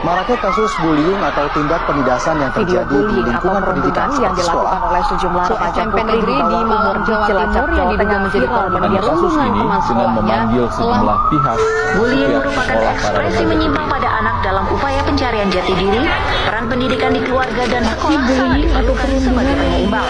Maraknya kasus bullying atau tindak penindasan yang Video terjadi di bullying atau lingkungan pendidikan perundungan yang seperti sekolah. dilakukan oleh sejumlah remaja SMP putri negeri di di bawah Malang, umur Jawa Cilacap, Timur yang Jawa Tengah menjadi viral korban menjadi kasus perundungan ini teman dengan sekolahnya memanggil sejumlah pihak. Bullying pihak merupakan sekolah para ekspresi remaja menyimpang pada anak dalam upaya pencarian jati diri, peran pendidikan di keluarga dan sekolah sangat diperlukan sebagai penyeimbang.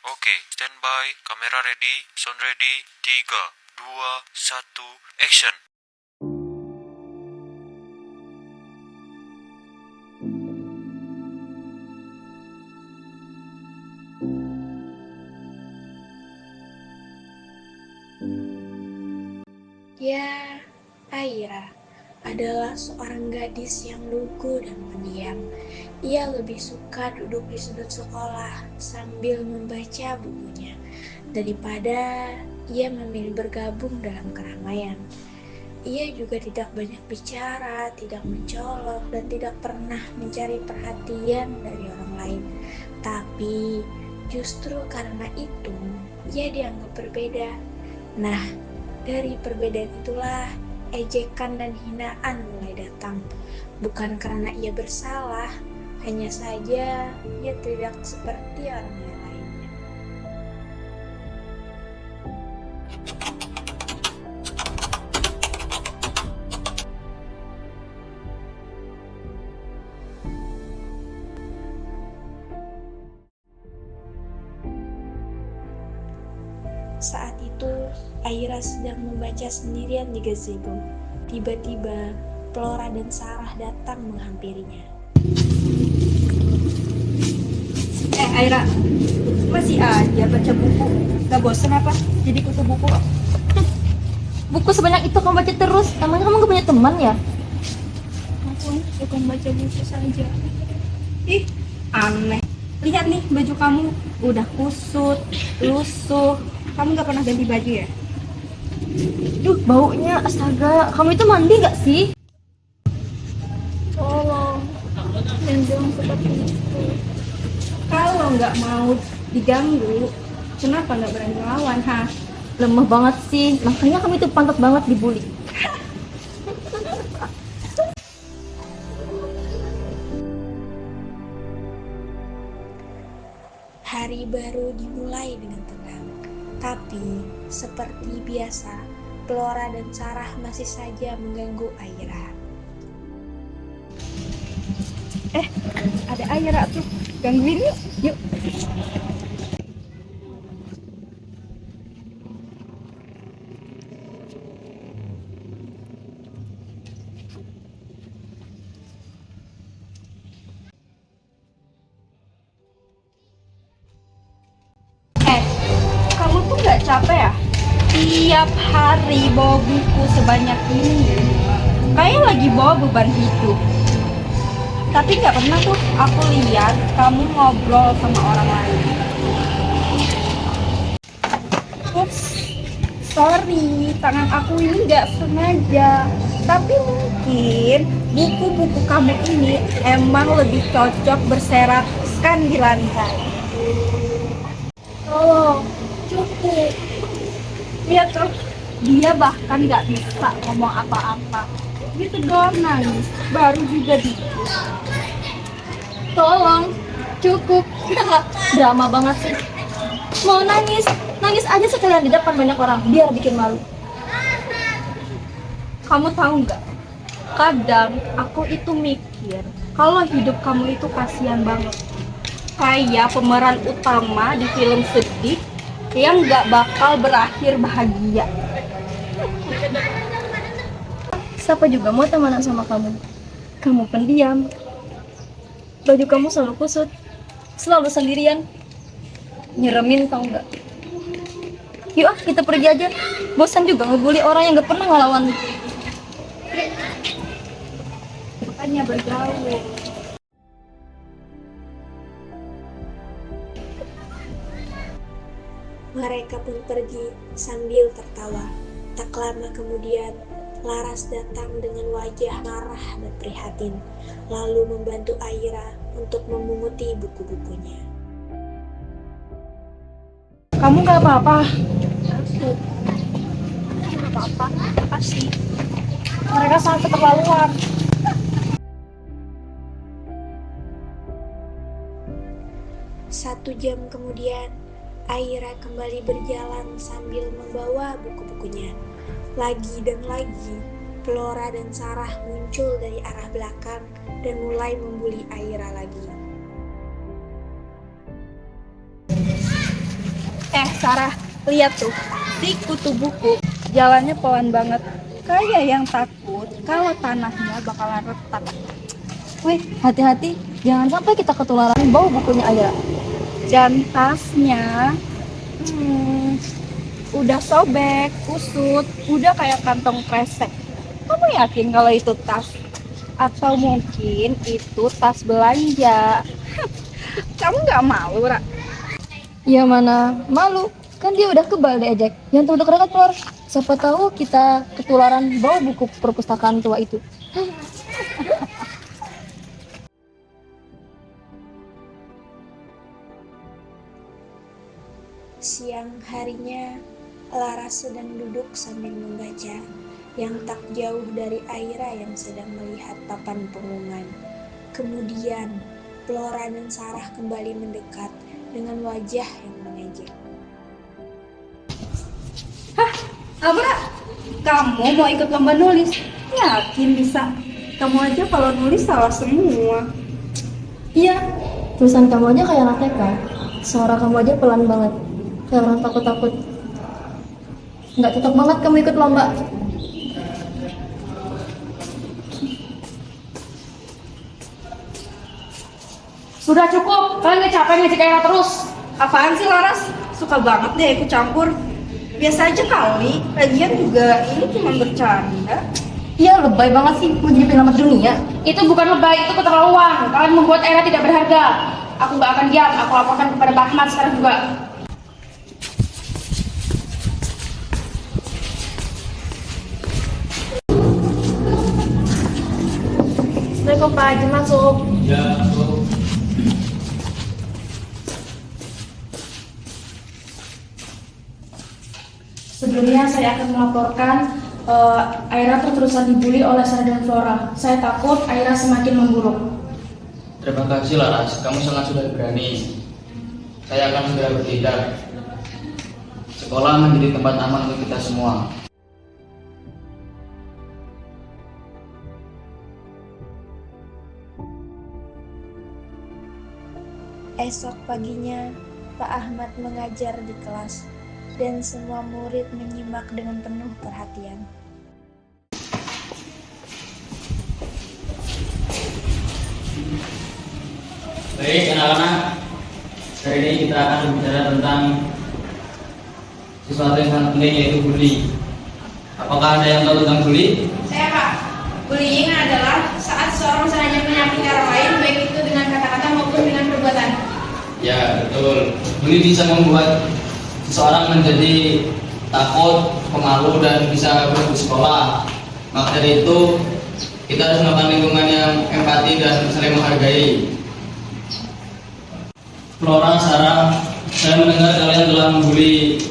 Oke, standby, kamera ready, sound ready, 3, 2, 1, action. Ya, Aira adalah seorang gadis yang lugu dan pendiam. Ia lebih suka duduk di sudut sekolah sambil membaca bukunya daripada ia memilih bergabung dalam keramaian. Ia juga tidak banyak bicara, tidak mencolok, dan tidak pernah mencari perhatian dari orang lain. Tapi justru karena itu ia dianggap berbeda. Nah, dari perbedaan itulah ejekan dan hinaan mulai datang. Bukan karena ia bersalah, hanya saja ia tidak seperti orang yang lainnya. Saat itu, Aira sedang membaca sendirian di gazebo. Tiba-tiba, Flora dan Sarah datang menghampirinya. Aira, masih aja baca buku. Gak bosen apa? Jadi kutu buku. Buku sebanyak itu kamu baca terus? Emangnya kamu gak punya teman ya? Aku suka baca buku saja. Ih, aneh. Lihat nih baju kamu udah kusut, lusuh. Kamu gak pernah ganti baju ya? Duh, baunya, astaga. Kamu itu mandi gak sih? Tolong, jangan seperti itu. Kalau nggak mau diganggu, kenapa nggak berani melawan, ha? Lemah banget sih. Makanya kamu itu pantas banget dibully. Hari baru dimulai dengan tenang. Tapi, seperti biasa, Flora dan Sarah masih saja mengganggu Aira. Ada Aira tuh, gangguin yuk. Yuk. Kamu tuh nggak capek ya? Tiap hari bawa buku sebanyak ini, kayak lagi bawa beban hidup. Tapi nggak pernah tuh aku lihat kamu ngobrol sama orang lain. Ups, sorry, tangan aku ini nggak sengaja. Tapi mungkin buku-buku kamu ini emang lebih cocok berserakan di lantai. Oh, cukup. Lihat tuh, dia bahkan nggak bisa ngomong apa-apa. Dia doang nangis, baru juga dikit. Tolong, cukup. Drama banget sih. Mau nangis, nangis aja sekalian di depan banyak orang, biar bikin malu. Kamu tahu nggak? Kadang aku itu mikir kalau hidup kamu itu kasihan banget. Kayak pemeran utama di film sedih yang nggak bakal berakhir bahagia. Siapa juga mau temenan sama kamu? Kamu pendiam. Baju kamu selalu kusut, selalu sendirian. Nyeremin tau nggak? Yuk kita pergi aja. Bosan juga ngebully orang yang nggak pernah ngelawan. Makanya bergaul. Mereka pun pergi sambil tertawa. Tak lama kemudian, Laras datang dengan wajah marah dan prihatin, lalu membantu Aira untuk memunguti buku-bukunya. Kamu gak apa-apa? Aku gak apa-apa, makasih. Mereka sangat keterlaluan. Satu jam kemudian, Aira kembali berjalan sambil membawa buku-bukunya. Lagi dan lagi, Flora dan Sarah muncul dari arah belakang dan mulai membuli Aira lagi. Sarah, lihat tuh, si kutu buku jalannya pelan banget. Kayak yang takut kalau tanahnya bakalan retak. Wih, hati-hati, jangan sampai kita ketularan bau bukunya Aira. Dan tasnya, udah sobek, kusut, udah kayak kantong kresek. Kamu yakin kalau itu tas? Atau mungkin itu tas belanja? Kamu nggak malu, Ra? Ya mana, malu. Kan dia udah kebal diejek. Jangan terlalu dekat-dekat, Flor. Siapa tahu kita ketularan bau buku perpustakaan tua itu. Siang harinya, Laras sedang duduk sambil membaca, yang tak jauh dari Aira yang sedang melihat papan pengumuman. Kemudian, Flora dan Sarah kembali mendekat dengan wajah yang mengejek. Abra, kamu mau ikut lomba nulis? Yakin bisa? Kamu aja kalau nulis salah semua. Iya, tulisan kamu aja kayak anak TK. Suara kamu aja pelan banget. Kayak orang takut-takut. Nggak cocok banget kamu ikut lomba. Sudah cukup, kalian gak capek ngejek Aira terus. Apaan sih Laras? Suka banget deh ikut campur. Biasa aja kali, lagian juga ini cuma bercanda. Iya, lebay banget sih mau jadi penyelamat dunia. Itu bukan lebay, itu keterlaluan. Kalian membuat Aira tidak berharga. Aku gak akan diam, aku laporkan kepada Pak Ahmad sekarang juga. Assalamualaikum Pak, izin masuk. Ya, masuk. Sebelumnya saya akan melaporkan Aira terus-terusan dibully oleh Sarah dan Flora. Saya takut Aira semakin memburuk. Terima kasih Laras, kamu sangat sudah berani. Saya akan segera bertindak. Sekolah menjadi tempat aman untuk kita semua. Esok paginya, Pak Ahmad mengajar di kelas, dan semua murid menyimak dengan penuh perhatian. Baik anak-anak, hari ini kita akan berbicara tentang sesuatu yang sangat penting, yaitu bully. Apakah ada yang tahu tentang bully? Saya Pak, bullying adalah saat seorang sengaja menyakiti orang lain, baik itu dengan kata-kata maupun dengan perbuatan. Ya, betul. Bully bisa membuat seseorang menjadi takut, pemalu, dan bisa berhenti sekolah. Maka dari itu, kita harus melakukan lingkungan yang empati dan saling menghargai. Flora, Sarah, saya mendengar kalian telah membuli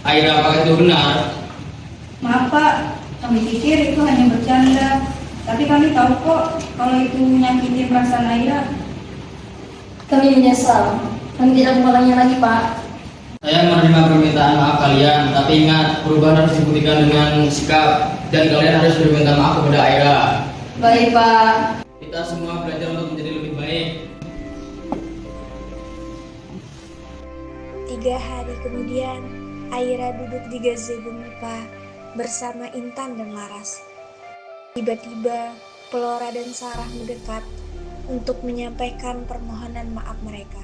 Aira. Apakah itu benar? Maaf Pak, kami pikir itu hanya bercanda. Tapi kami tahu kok kalau itu menyakiti perasaan Aira. Kami menyesal. Kami tidak mengulangnya lagi, Pak. Saya menerima permintaan maaf kalian, tapi ingat, perubahan harus dibuktikan dengan sikap, dan kalian harus berminta maaf kepada Aira. Baik, Pak. Kita semua belajar untuk menjadi lebih baik. 3 hari kemudian, Aira duduk di gazebo MIPA bersama Intan dan Laras. Tiba-tiba, Flora dan Sarah mendekat untuk menyampaikan permohonan maaf mereka.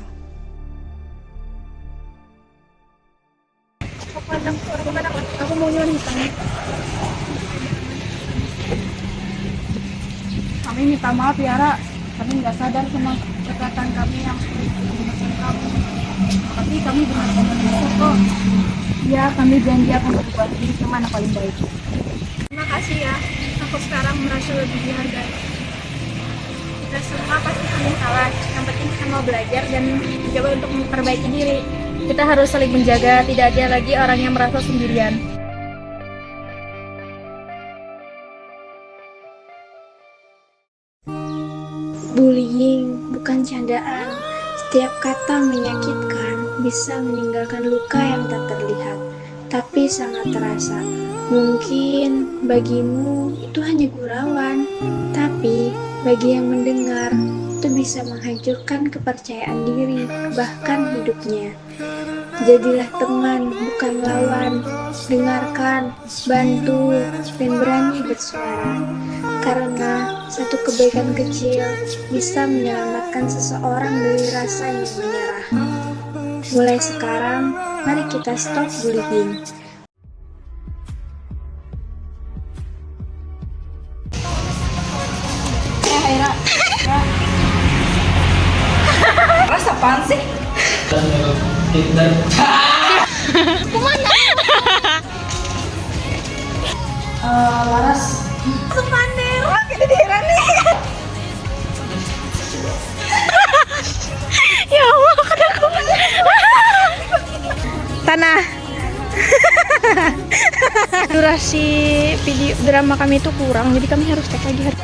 Aku mau nyuruh Kami minta maaf ya, Ra. Kami nggak sadar sama perkataan kami yang menggunakan kamu. Tapi kami benar-benar bisa kok. Ya, kami janji akan berubah diri ke mana paling baik. Terima kasih ya, aku sekarang merasa lebih dihargai. Kita semua pasti kami salah, yang penting kita mau belajar dan mencoba untuk memperbaiki diri. Kita harus saling menjaga, tidak ada lagi orang yang merasa sendirian. Bullying bukan candaan. Setiap kata menyakitkan bisa meninggalkan luka yang tak terlihat, tapi sangat terasa. Mungkin bagimu itu hanya gurauan, tapi bagi yang mendengar itu bisa menghancurkan kepercayaan diri, bahkan hidupnya. Jadilah teman, bukan lawan. Dengarkan, bantu, dan berani bersuara. Karena satu kebaikan kecil bisa menyelamatkan seseorang dari rasa yang menyerah. Mulai sekarang, mari kita stop bullying. Aira. Rasa apaan sih? Pinter. Laras, Sumaner, kedengeran nih. Ya Allah, kan aku. Tanah. Durasi video drama kami itu kurang, jadi kami harus take lagi.